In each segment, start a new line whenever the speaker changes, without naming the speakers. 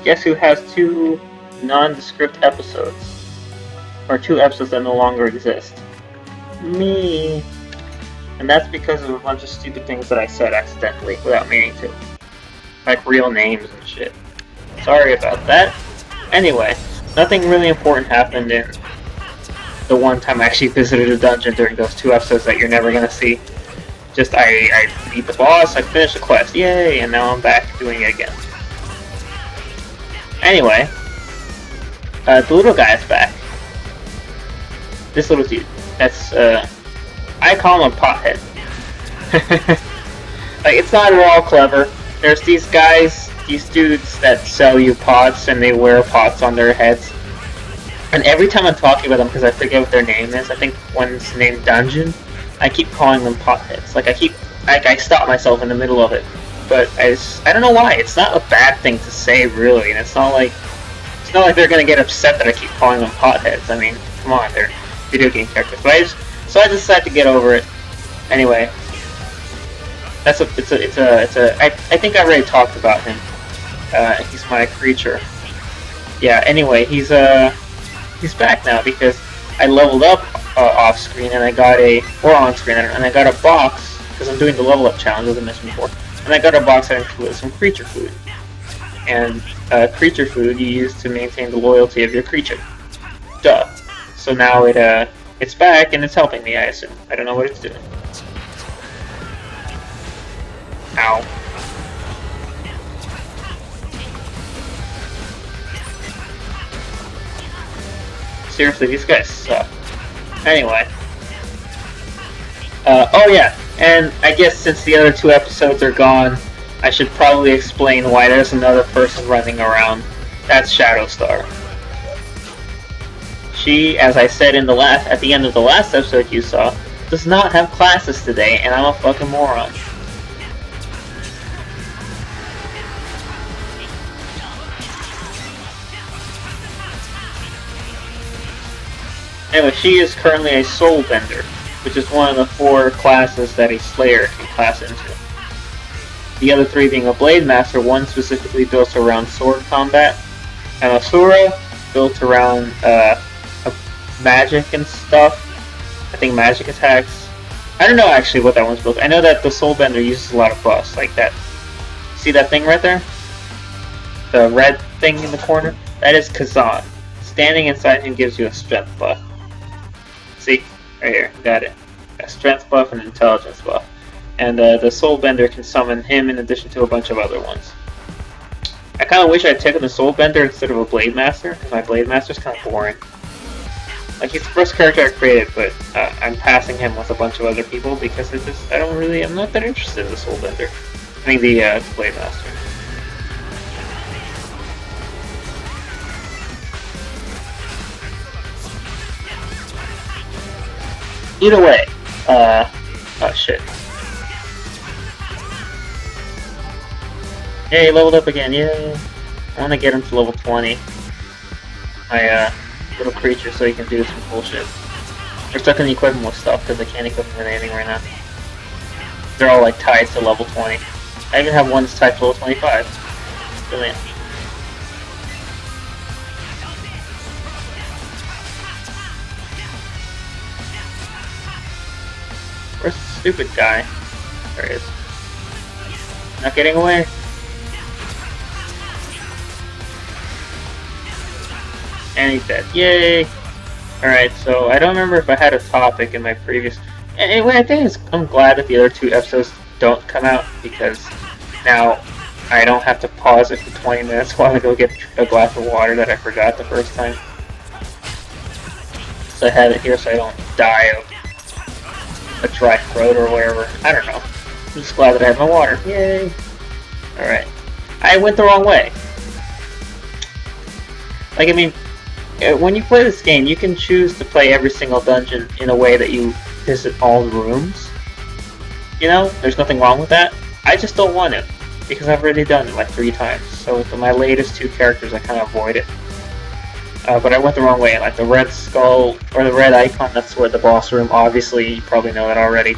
Guess who has 2 nondescript episodes? Or 2 episodes that no longer exist? Me. And that's because of a bunch of stupid things that I said accidentally without meaning to. Like real names and shit. Sorry about that. Anyway, nothing really important happened in the one time I actually visited a dungeon during those 2 episodes that you're never gonna see. Just I beat the boss, I finished the quest, yay, and now I'm back doing it again. Anyway, the little guy is back. This little dude. That's, I call him a pothead. Like, it's not at all clever. There's these guys, these dudes that sell you pots, and they wear pots on their heads. And every time I'm talking about them, because I forget what their name is, I think one's named Dungeon, I keep calling them potheads. Like, I stop myself in the middle of it. But I don't know why. It's not a bad thing to say, really, and it's not like they're gonna get upset that I keep calling them potheads. I mean, come on, they're video game characters. But I decided to get over it. Anyway, I think I already talked about him. He's my creature. Yeah. Anyway, he's back now because I leveled up off screen and I got on screen and I got a box because I'm doing the level up challenge as I mentioned before. And I got a box that includes some creature food. And creature food you use to maintain the loyalty of your creature. Duh. So now it's back and it's helping me, I assume. I don't know what it's doing. Ow. Seriously, these guys suck. Anyway. Oh yeah, and I guess since the other 2 episodes are gone, I should probably explain why there's another person running around. That's Shadowstar. She, as I said at the end of the last episode you saw, does not have classes today, and I'm a fucking moron. Anyway, she is currently a soul bender, which is one of the 4 classes that a Slayer can class into. The other 3 being a Blade Master, one specifically built around sword combat, and Asura built around magic and stuff. I think magic attacks. I don't know actually what that one's built. I know that the Soul Bender uses a lot of buffs, like that. See that thing right there? The red thing in the corner? That is Kazan. Standing inside him gives you a strength buff. See? Right here. Got it. A strength buff and an intelligence buff. And the Soul Bender can summon him in addition to a bunch of other ones. I kind of wish I'd taken the Soul Bender instead of a Blade Master, because my Blade Master's kind of boring. Like, he's the first character I created, but I'm passing him with a bunch of other people because I'm not that interested in the Soul Bender. I mean, the Blade Master. Either way, oh shit. Hey, leveled up again, yay! I want to get him to level 20. My, little creature so he can do some bullshit. They're stuck in the equipment with stuff because I can't equip them with anything right now. They're all, like, tied to level 20. I even have one that's tied to level 25. Brilliant. Where's the stupid guy? There he is. Not getting away. And he's dead. Yay! Alright, so I don't remember if I had a topic in my previous... Anyway, I'm glad that the other 2 episodes don't come out, because now I don't have to pause it for 20 minutes while I go get a glass of water that I forgot the first time. So I have it here so I don't die of a dry throat or whatever. I don't know. I'm just glad that I have my water. Yay! Alright. I went the wrong way. Like, I mean... when you play this game, you can choose to play every single dungeon in a way that you visit all the rooms. You know, there's nothing wrong with that. I just don't want it, because I've already done it like 3 times. So with my latest 2 characters, I kind of avoid it. But I went the wrong way. Like the red skull, or the red icon, that's where the boss room, obviously, you probably know that already.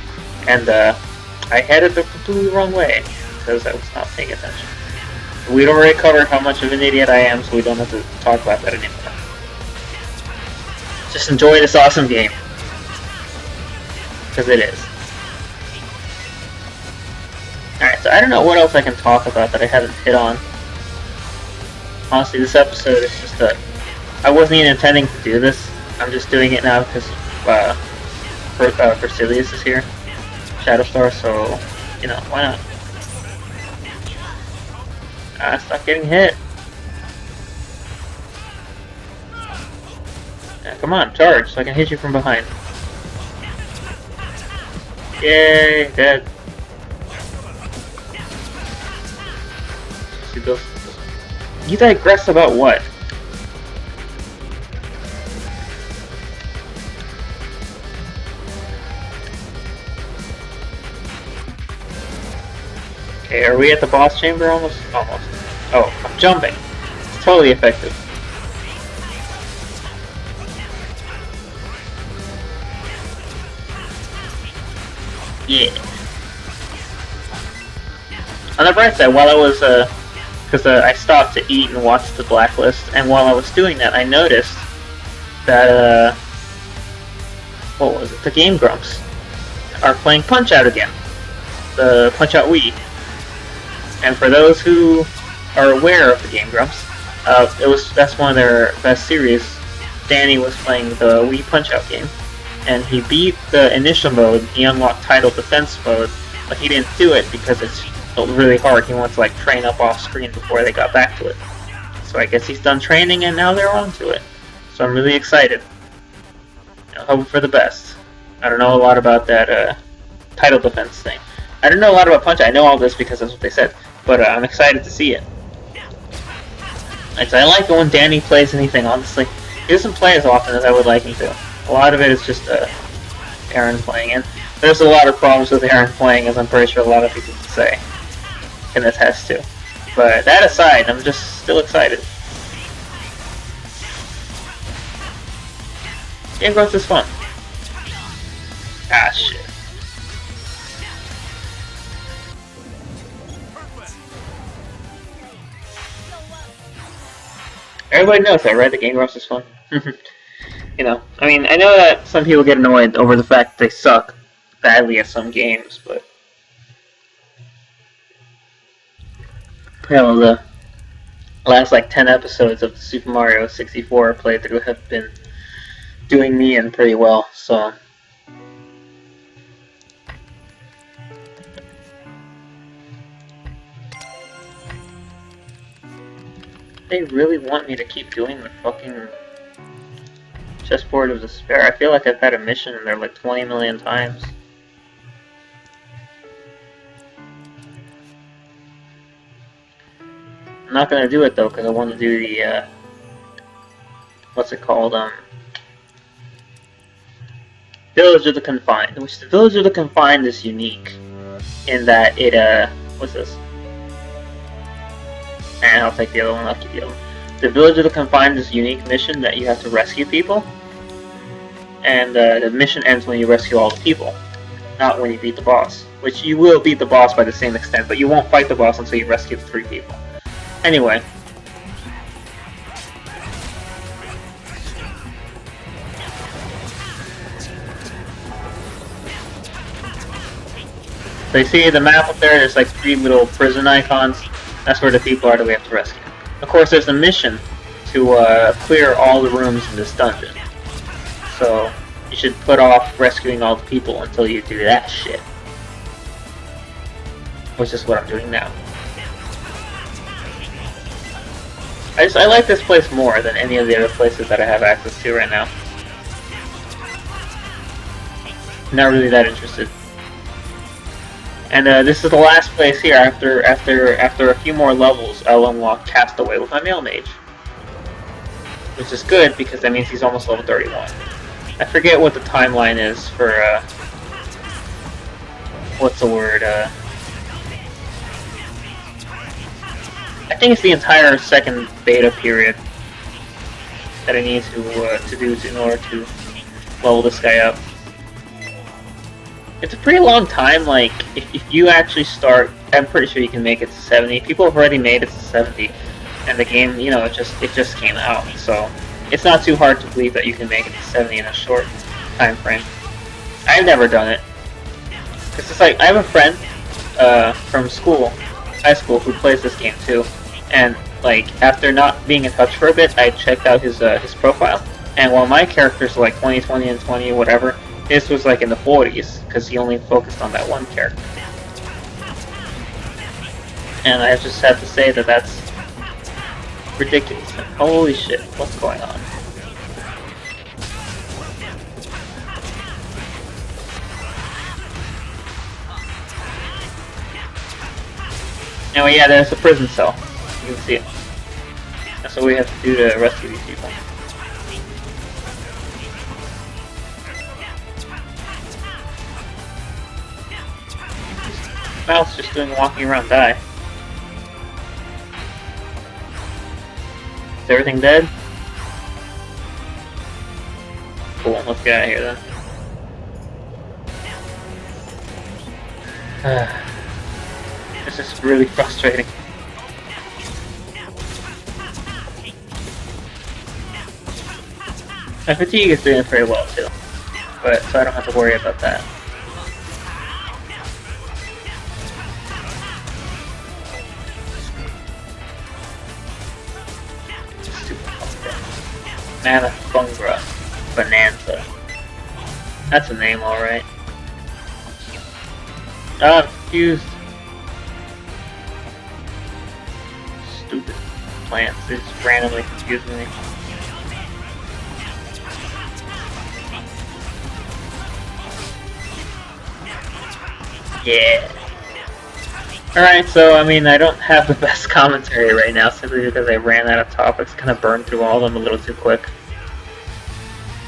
And I headed the completely wrong way, because I was not paying attention. We'd already covered how much of an idiot I am, so we don't have to talk about that anymore. Just enjoy this awesome game. Because it is. Alright, so I don't know what else I can talk about that I haven't hit on. Honestly, this episode is just a... I wasn't even intending to do this. I'm just doing it now because Versilius is here. Shadowstar, so, you know, why not? Stop getting hit. Yeah, come on, charge, so I can hit you from behind. Yay, dead. You digress about what? Okay, are we at the boss chamber almost? Almost. Oh, I'm jumping. It's totally effective. Yeah. On the bright side, while I was, because I stopped to eat and watch the Blacklist, and while I was doing that, I noticed that, what was it? The Game Grumps are playing Punch-Out again. The Punch-Out Wii. And for those who are aware of the Game Grumps, that's one of their best series. Danny was playing the Wii Punch-Out game, and he beat the initial mode. He unlocked Title Defense mode, but he didn't do it because it's really hard. He wants to like train up off screen before they got back to it. So I guess he's done training and now they're on to it. So I'm really excited. Hoping for the best. I don't know a lot about that Title Defense thing. I don't know a lot about Punch. I know all this because that's what they said. But I'm excited to see it. I like it when Danny plays anything, honestly. He doesn't play as often as I would like him to. A lot of it is just Aaron playing. And there's a lot of problems with Aaron playing, as I'm pretty sure a lot of people can say. Can attest to. But that aside, I'm just still excited. Game Growth is fun. Ah, shit. Everybody knows that, right? The Game Grumps is fun. You know, I mean, I know that some people get annoyed over the fact that they suck badly at some games, but... Hell, the last, like, 10 episodes of the Super Mario 64 playthrough have been doing me in pretty well, so... They really want me to keep doing the fucking Chessboard of Despair. I feel like I've had a mission in there like 20 million times. I'm not gonna do it though, because I want to do the, what's it called, Village of the Confined. Which the Village of the Confined is unique in that it, what's this? And I'll take the other one, I'll keep the other one. The Village of the Confined is a unique mission that you have to rescue people. And the mission ends when you rescue all the people, not when you beat the boss. Which you will beat the boss by the same extent, but you won't fight the boss until you rescue the 3 people. Anyway. So you see the map up there, there's like 3 little prison icons. That's where the people are that we have to rescue. Of course, there's a mission to clear all the rooms in this dungeon. So, you should put off rescuing all the people until you do that shit. Which is what I'm doing now. I like this place more than any of the other places that I have access to right now. Not really that interested. And this is the last place here. After a few more levels, I'll unlock Castaway with my male mage. Which is good, because that means he's almost level 31. I forget what the timeline is for, what's the word, I think it's the entire second beta period that I need to do in order to level this guy up. It's a pretty long time. Like, if you actually start I'm pretty sure you can make it to 70. People have already made it to 70, and the game, you know, it just came out, so it's not too hard to believe that you can make it to 70 in a short time frame. I've never done it. It's just like, I have a friend from school, high school, who plays this game too, and like after not being in touch for a bit, I checked out his profile, and while my characters are like 20, 20, and 20 or whatever, his was like in the 40s because he only focused on that one character. And I just have to say that that's ridiculous. Holy shit, what's going on? Oh yeah, there's a prison cell. You can see it. That's what we have to do to rescue these people. Mouse just doing walking around die. Is everything dead? Cool, let's get out of here then. This is really frustrating. My fatigue is doing very well too, but so I don't have to worry about that. Manafungra Bonanza. That's a name, alright. Oh, I'm confused. Stupid plants, they just randomly confusing me. Yeah. Alright, so I mean, I don't have the best commentary right now simply because I ran out of topics, kind of burned through all of them a little too quick.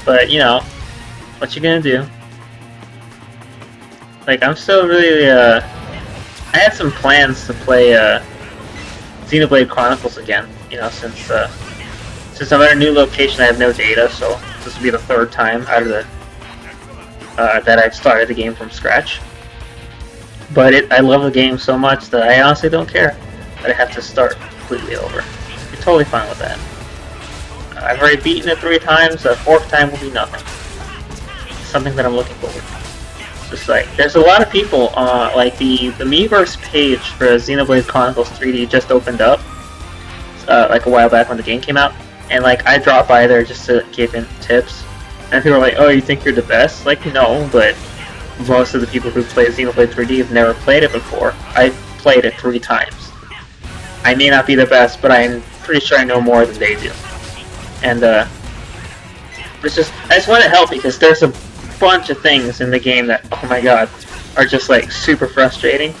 But, you know, what you gonna do? Like, I'm still really, I had some plans to play, Xenoblade Chronicles again, you know, since I'm at a new location I have no data, so this will be the third time out of the, that I've started the game from scratch. But I love the game so much that I honestly don't care that I have to start completely over. I'm totally fine with that. I've already beaten it 3 times, the 4th time will be nothing. It's something that I'm looking forward to. It's just like, there's a lot of people, like the Miiverse page for Xenoblade Chronicles 3D just opened up, like a while back when the game came out, and like I dropped by there just to give in tips, and people were like, oh, you think you're the best? Like, no, but most of the people who play Xenoblade 3D have never played it before. I've played it 3 times. I may not be the best, but I'm pretty sure I know more than they do. And it's just, I just want to help because there's a bunch of things in the game that, oh my god, are just like super frustrating.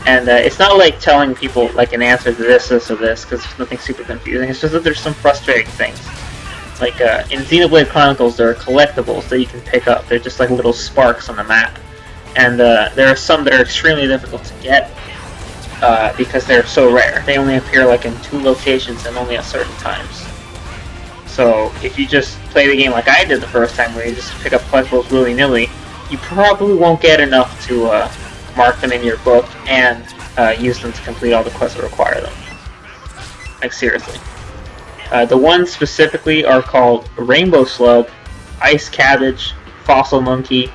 And it's not like telling people like an answer to this, this, or this, because there's nothing super confusing. It's just that there's some frustrating things. Like, in Xenoblade Chronicles, there are collectibles that you can pick up. They're just like little sparks on the map. And there are some that are extremely difficult to get because they're so rare. They only appear like in 2 locations and only at certain times. So, if you just play the game like I did the first time, where you just pick up collectibles willy-nilly, you probably won't get enough to mark them in your book and use them to complete all the quests that require them. Like, seriously. The ones specifically are called Rainbow Slug, Ice Cabbage, Fossil Monkey,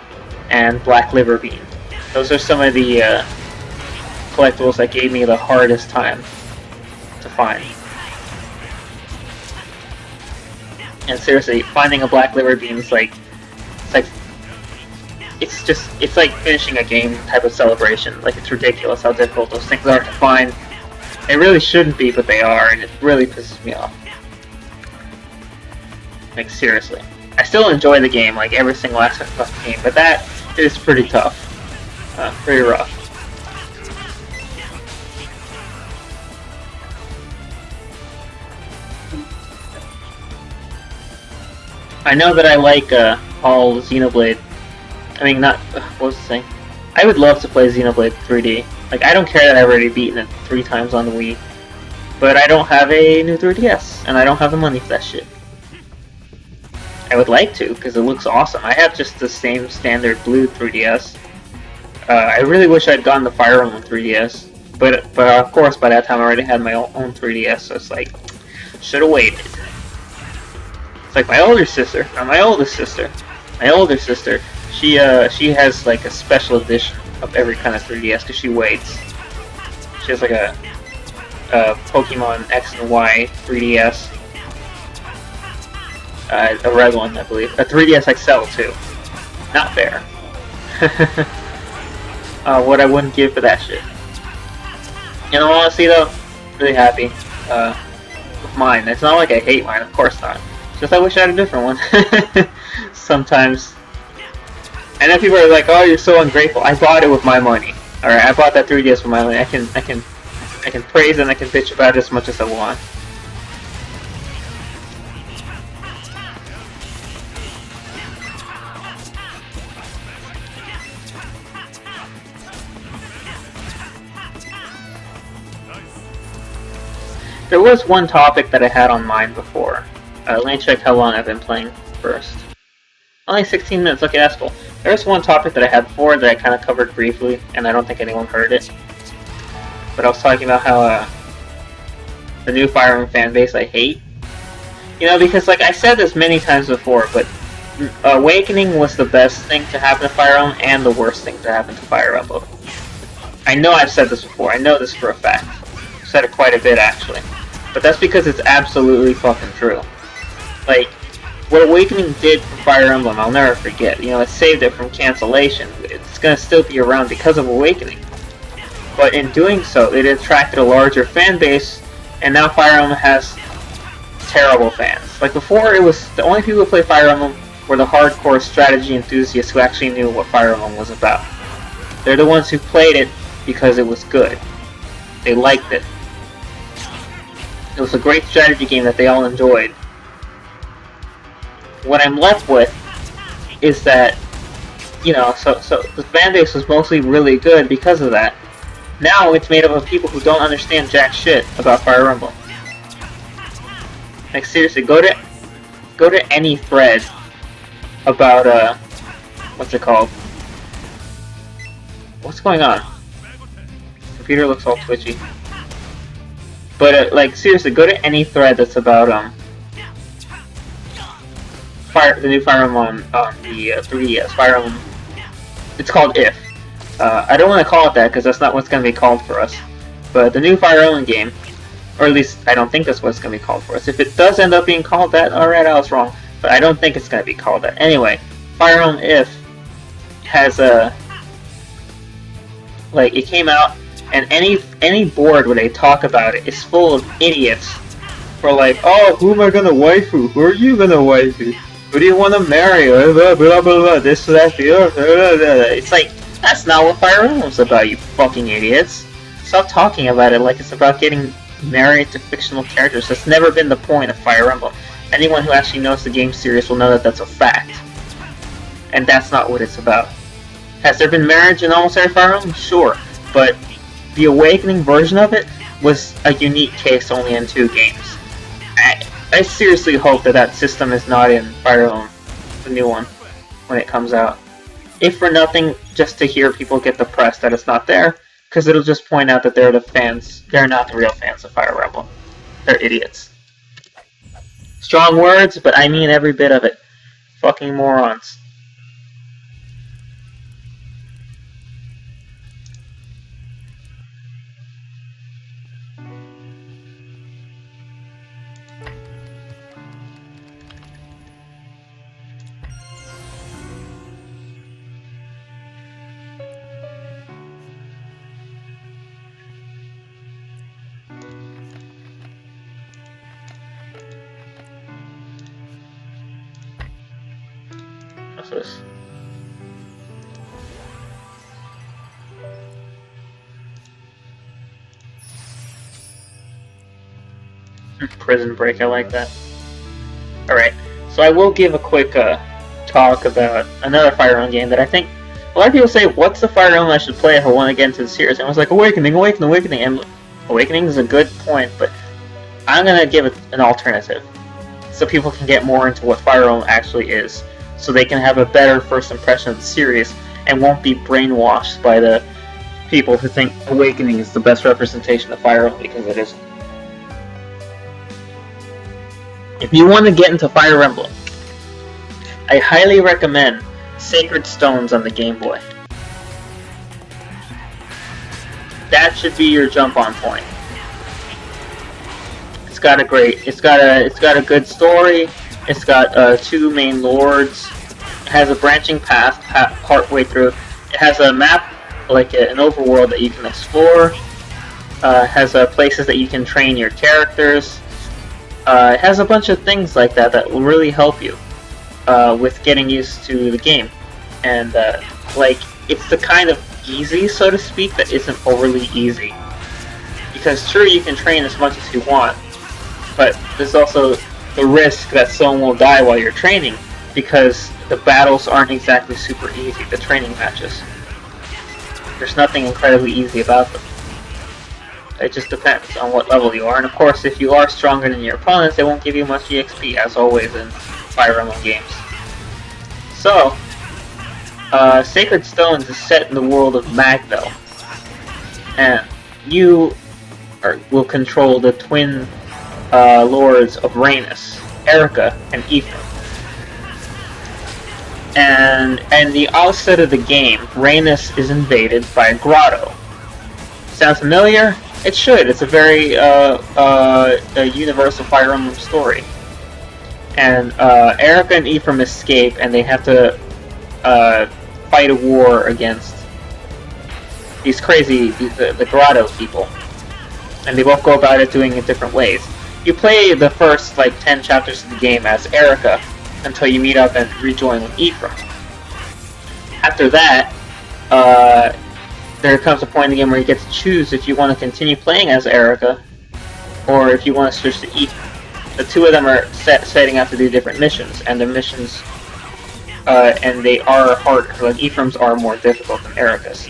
and Black Liver Bean. Those are some of the collectibles that gave me the hardest time to find. And seriously, finding a Black Liver Bean is like, it's like finishing a game type of celebration. Like, it's ridiculous how difficult those things are to find. They really shouldn't be, but they are, and it really pisses me off. Like, seriously. I still enjoy the game, like every single aspect of the game, but that is pretty tough. Pretty rough. I know that I like all Xenoblade. I mean, not. What was I saying? I would love to play Xenoblade 3D. Like, I don't care that I've already beaten it 3 times on the Wii, but I don't have a new 3DS, and I don't have the money for that shit. I would like to, because it looks awesome. I have just the same standard blue 3DS. I really wish I'd gotten the Fire Emblem 3DS, But of course, by that time I already had my own 3DS, so it's like, should have waited. It's like my older sister, not my oldest sister. My older sister, she has like a special edition of every kind of 3DS because she waits. She has like a Pokemon X and Y 3DS. A red one, I believe. A 3DS XL too. Not fair. What I wouldn't give for that shit. You know, honestly though, really happy with mine. It's not like I hate mine, of course not. Just I wish I had a different one. Sometimes. And then people are like, "Oh, you're so ungrateful." I bought it with my money. All right, I bought that 3DS with my money. I can praise and I can bitch about it as much as I want. There was one topic that I had on mind before. Let me check how long I've been playing first. Only 16 minutes, okay, that's cool. There was one topic that I had before that I kind of covered briefly, and I don't think anyone heard it. But I was talking about how the new Fire Emblem fan base I hate. You know, because like I said this many times before, but Awakening was the best thing to happen to Fire Emblem and the worst thing to happen to Fire Emblem. I know I've said this before, I know this for a fact. I've said it quite a bit actually. But that's because it's absolutely fucking true. Like, what Awakening did for Fire Emblem, I'll never forget. You know, it saved it from cancellation. It's gonna still be around because of Awakening. But in doing so, it attracted a larger fan base, and now Fire Emblem has terrible fans. Like before, it was the only people who play Fire Emblem were the hardcore strategy enthusiasts who actually knew what Fire Emblem was about. They're the ones who played it because it was good. They liked it. It was a great strategy game that they all enjoyed. What I'm left with is that, you know, so the fan base was mostly really good because of that. Now it's made up of people who don't understand jack shit about Fire Emblem. Like seriously, go to any thread about what's it called? What's going on? Computer looks all twitchy. But like seriously, go to any thread that's about the new Fire Emblem on the 3DS. Fire Emblem. It's called If. I don't want to call it that because that's not what's going to be called for us. But the new Fire Emblem game, or at least I don't think that's what it's going to be called for us. If it does end up being called that, alright, I was wrong. But I don't think it's going to be called that. Anyway, Fire Emblem If has like, it came out, and any board where they talk about it is full of idiots for like, oh, who am I gonna waifu? Who are you gonna waifu? Who do you want to marry? Blah, blah, blah, blah, this, that, the other. Blah, blah, blah. It's like, that's not what Fire Emblem's about, you fucking idiots. Stop talking about it like it's about getting married to fictional characters. That's never been the point of Fire Emblem. Anyone who actually knows the game series will know that that's a fact. And that's not what it's about. Has there been marriage in almost every Fire Emblem? Sure. But the Awakening version of it was a unique case only in 2 games. I seriously hope that that system is not in Fire Emblem, the new one, when it comes out. If for nothing, just to hear people get depressed that it's not there, because it'll just point out that they're the fans, they're not the real fans of Fire Emblem. They're idiots. Strong words, but I mean every bit of it. Fucking morons. What's this? Prison Break, I like that. Alright, so I will give a quick talk about another Fire Emblem game that I think a lot of people say, what's the Fire Emblem I should play if I want to get into the series? And I was like, Awakening. And Awakening is a good point, but I'm going to give it an alternative so people can get more into what Fire Emblem actually is, so they can have a better first impression of the series and won't be brainwashed by the people who think Awakening is the best representation of Fire Emblem, because it isn't. If you want to get into Fire Emblem, I highly recommend Sacred Stones on the Game Boy. That should be your jump-on point. It's got a good story. It's got 2 main lords. It has a branching path partway through. It has a map, like an overworld that you can explore. It has places that you can train your characters. It has a bunch of things like that will really help you with getting used to the game. And like, it's the kind of easy, so to speak, that isn't overly easy. Because sure, you can train as much as you want, but there's also the risk that someone will die while you're training, because the battles aren't exactly super easy, the training matches. There's nothing incredibly easy about them. It just depends on what level you are, and of course, if you are stronger than your opponents, they won't give you much EXP, as always in Fire Emblem games. So, Sacred Stones is set in the world of Magville, and you will control the twin lords of Rhaenys, Erica and Ephraim. And the outset of the game, Rhaenys is invaded by a grotto. Sound familiar? It should. It's a very universal Fire Emblem story. And Erica and Ephraim escape, and they have to fight a war against these crazy, the grotto people. And they both go about it doing it different ways. You play the first, 10 chapters of the game as Erica, until you meet up and rejoin with Ephraim. After that, there comes a point in the game where you get to choose if you want to continue playing as Erica, or if you want to switch to Ephraim. The 2 of them are setting out to do different missions, and the missions, and they are harder. Like, Ephraim's are more difficult than Erica's.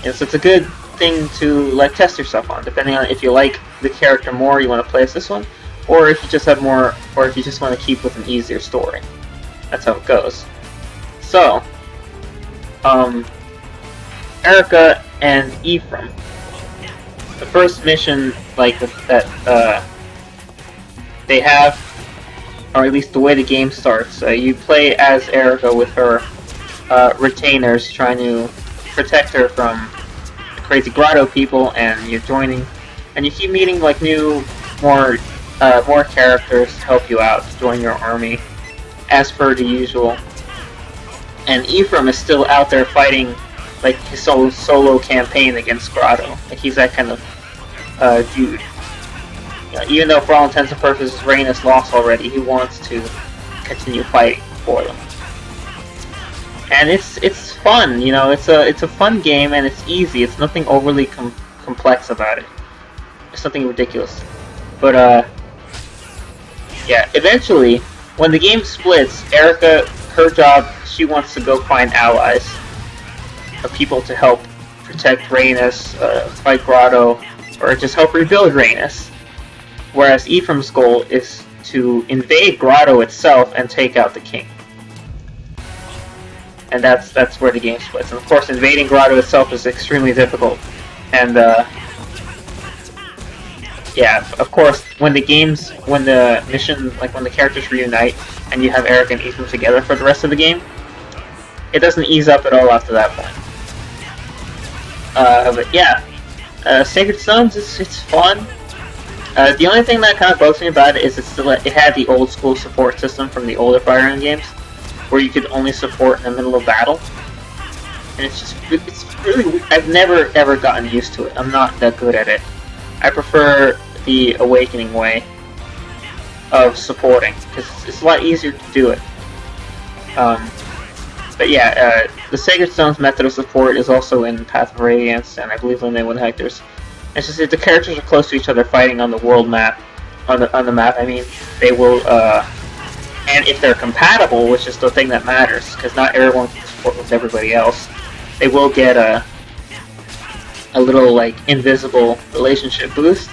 And so it's a good thing to test yourself on, depending on if you like the character more, you want to play as this one, or if you just have more, or if you just want to keep with an easier story. That's how it goes. So, Erica and Ephraim. The first mission, that they have, or at least the way the game starts, you play as Erica with her retainers, trying to protect her from the crazy grotto people, and you're joining, and you keep meeting new, more characters to help you out, to join your army, as per the usual. And Ephraim is still out there fighting his solo campaign against Grotto. He's that kind of dude. Even though for all intents and purposes Rhaenys lost already, he wants to continue fighting for them. And it's fun, it's a fun game, and it's easy. It's nothing overly complex about it. It's nothing ridiculous. But yeah, eventually, when the game splits, Erica, her job, she wants to go find allies, people to help protect Rhaenys, fight Grotto, or just help rebuild Rhaenys. Whereas Ephraim's goal is to invade Grotto itself and take out the king. And that's where the game splits. And of course, invading Grotto itself is extremely difficult. And yeah, of course, when the mission, when the characters reunite and you have Eric and Ephraim together for the rest of the game, it doesn't ease up at all after that point. But yeah, Sacred Stones, it's fun. The only thing that kind of bugs me about it is it had the old school support system from the older Fire Emblem games, where you could only support in the middle of battle. And it's really, I've never ever gotten used to it. I'm not that good at it. I prefer the Awakening way of supporting, because it's a lot easier to do it. But yeah, the Sacred Stones method of support is also in Path of Radiance, and I believe in Wind Hector's. It's just that the characters are close to each other fighting on the world map, on the map, I mean, they will, and if they're compatible, which is the thing that matters, because not everyone can support with everybody else, they will get a little, invisible relationship boost,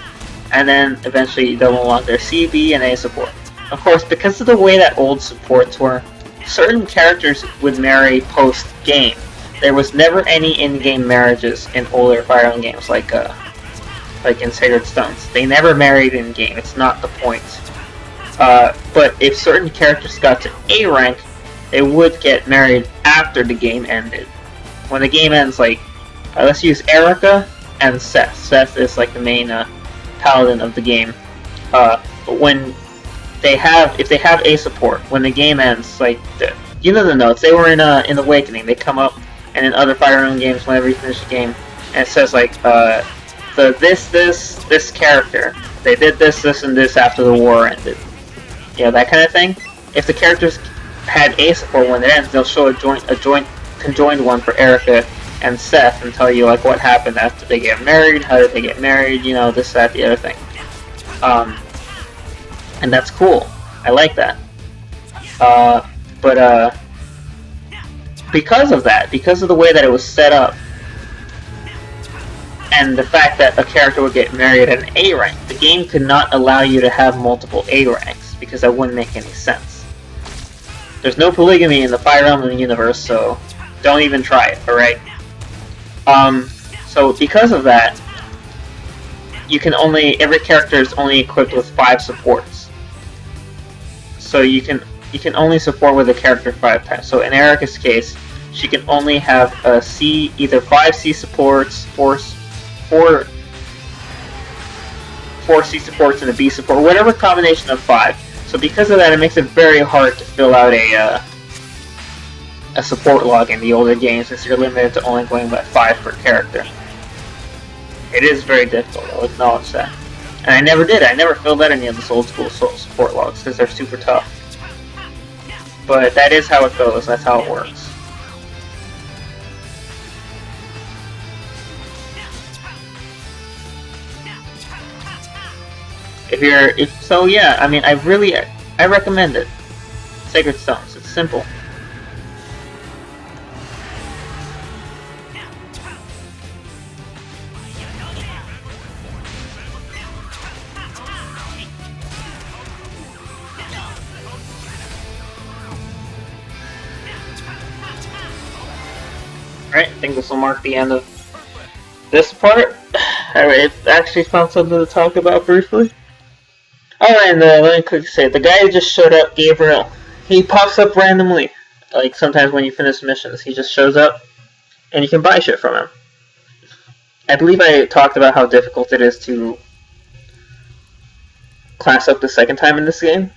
and then eventually they'll unlock their C, B, and A support. Of course, because of the way that old supports were, certain characters would marry post-game, there was never any in-game marriages in older Fire Emblem games, like in Sacred Stones. They never married in-game. It's not the point. But if certain characters got to A rank, they would get married after the game ended. When the game ends, like, let's use Erica and Seth. Seth is like the main paladin of the game. But when if they have a support, when the game ends, like, you know the notes, they were in Awakening, they come up, and in other Fire Emblem games, whenever you finish a game, and it says, like, this character, they did this, and this after the war ended. You know, that kind of thing. If the characters had a support when it ends, they'll show a conjoined one for Erica and Seth and tell you, like, what happened after they get married, how did they get married, you know, this, that, the other thing. And that's cool. I like that. But because of that, because of the way that it was set up, and the fact that a character would get married at an A rank, the game could not allow you to have multiple A ranks, because that wouldn't make any sense. There's no polygamy in the Fire Emblem universe, so don't even try it, alright? So because of that, every character is only equipped with 5 supports. So you can only support with a character 5 times. So in Erica's case, she can only have either 5 C supports, 4 C supports and a B support, whatever combination of 5. So because of that, it makes it very hard to fill out a support log in the older games, since you're limited to only going by 5 per character. It is very difficult, I'll acknowledge that. And I never did. I never filled out any of those old school support logs, because they're super tough. But that is how it goes, that's how it works. So yeah, I mean, I recommend it. Sacred Stones, it's simple. Alright, I think this will mark the end of this part. I actually found something to talk about briefly. Oh, and let me quickly say, the guy who just showed up, Gabriel, he pops up randomly. Like, sometimes when you finish missions, he just shows up, and you can buy shit from him. I believe I talked about how difficult it is to class up the second time in this game.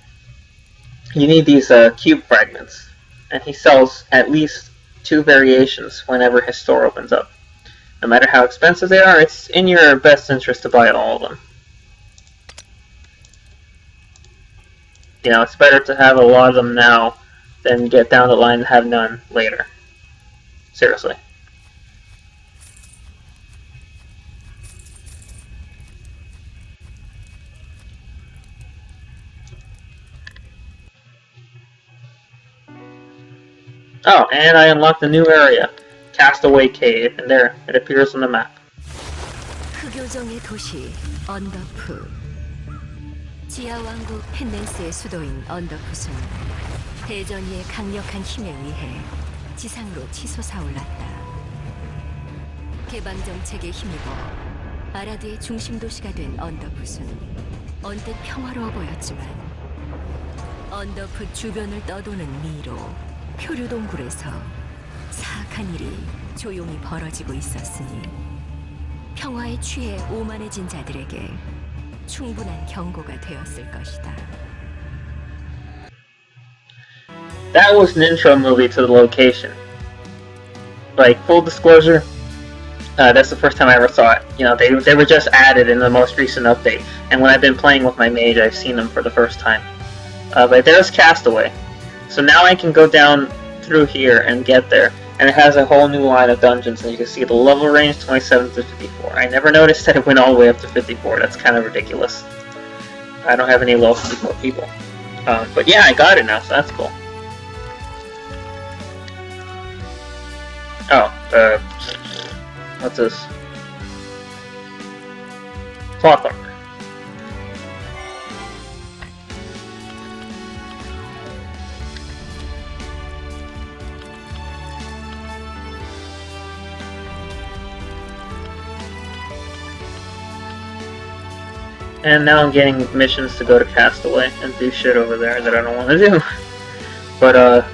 You need these cube fragments, and he sells at least 2 variations whenever his store opens up. No matter how expensive they are, it's in your best interest to buy all of them. You know, it's better to have a lot of them now than get down the line and have none later. Seriously. Oh, and I unlocked a new area, Castaway Cave, and there, it appears on the map.
흑요정의 도시 언더프. 지하 왕국 펜넨스의 수도인 언더풋은 대전이의 강력한 힘에 의해 지상으로 치솟아올랐다. 개방 정책에 힘입어 아라드의 중심 도시가 된 언더풋은 언뜻 평화로워 보였지만 언더풋 주변을 떠도는 미로 표류동굴에서 사악한 일이 조용히 벌어지고 있었으니 평화에 취해 오만해진 자들에게 충분한 경고가 되었을 것이다.
That was an intro movie to the location. Like, full disclosure, that's the first time I ever saw it. You know, they were just added in the most recent update, and when I've been playing with my mage, I've seen them for the first time. But there's Castaway. So now I can go down through here and get there, and it has a whole new line of dungeons, and you can see the level range 27 to 54. I never noticed that it went all the way up to 54. That's kind of ridiculous. I don't have any level 54 people. But yeah, I got it now, so that's cool. Oh, what's this? Clock armor. And now I'm getting missions to go to Castaway and do shit over there that I don't want to do. But,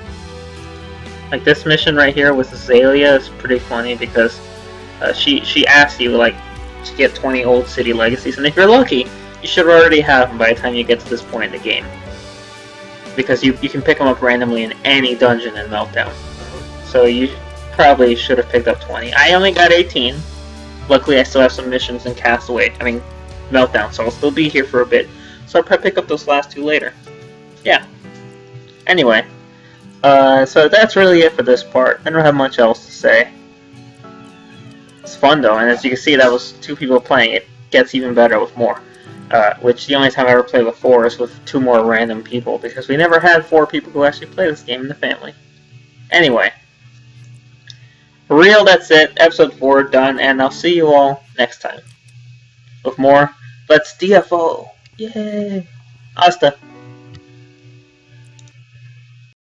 like this mission right here with Azalea is pretty funny because she asks you, like, to get 20 Old City Legacies, and if you're lucky, you should already have them by the time you get to this point in the game. Because you can pick them up randomly in any dungeon in Meltdown. So you probably should have picked up 20. I only got 18. Luckily, I still have some missions in Castaway. I mean, Meltdown, so I'll still be here for a bit. So I'll probably pick up those last 2 later. Yeah. Anyway. So that's really it for this part. I don't have much else to say. It's fun though, and as you can see, that was 2 people playing. It gets even better with more. Which the only time I ever played with 4 is with 2 more random people, because we never had 4 people who actually play this game in the family. Anyway. For real, that's it. Episode 4 done, and I'll see you all next time. With more Let's DFO. Yay! Hasta.